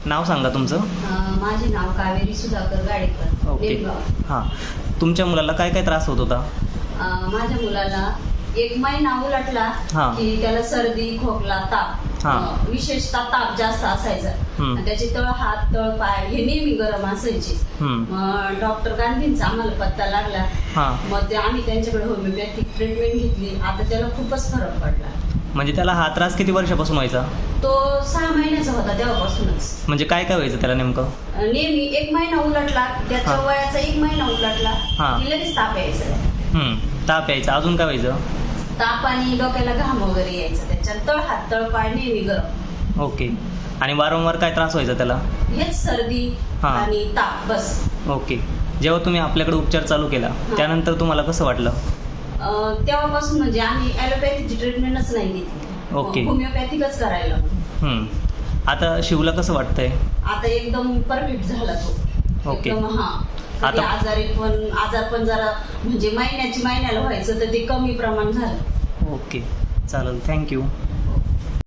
नाव सांगा तुमचं. माझे नाव कावेरी सुधाकर गाडेकर. ओके. नेमगाव. हां, तुमच्या मुलाला काय काय त्रास होत होता? माझ्या मुलाला 1 महिना उलटला हा. की त्याला सर्दी, खोकला, ताप, हा. विशेषतः ताप जास्त असायचा. हम्म. आणि त्याचे तळ हात, तळ पाय हे नेहमी गरम असायचे. मग डॉक्टर गांधींचा आम्हाला पत्ता लागला. हां, मग ते आम्ही त्यांच्याकडे होमिओपॅथिक ट्रीटमेंट घेतली. आता त्याला खूपच फरक पडला. म्हणजे त्याला हा त्रास किती वर्षापासून व्हायचा? तो 6 महिन्याचा होता तेव्हापासूनच. म्हणजे काय काय व्हायचं त्याला नेमकं? नेहमी 1 महिना उलटला, त्याच्या हा. वयाचा 1 महिना उलटला हा. की लगेच ताप यायचा. ताप यायचा. अजून काय व्हायचं? ताप आणि डोक्याला घाम वगैरे यायचं. त्याच्यात तळ हात, तळ पाय नेहमी गरम. ओके. आणि वारंवार काय त्रास व्हायचा त्याला? हेच सर्दी हा. आणि ताप बस. ओके. जेव्हा तुम्ही आपल्याकडे उपचार चालू केला त्यानंतर तुम्हाला कसं वाटलं? तेव्हापासून म्हणजे आम्ही ॲलोपॅथीची ट्रीटमेंटच नाही घेतली. ओके. होमिओपॅथिकच करायला. आता शिवला कसं वाटतंय? आता एकदम परफेक्ट झाला तो. ओके. एकदम आता- आजार पण जरा म्हणजे महिन्याला व्हायचं तर ते कमी प्रमाण झालं. ओके, चालेल. थँक्यू.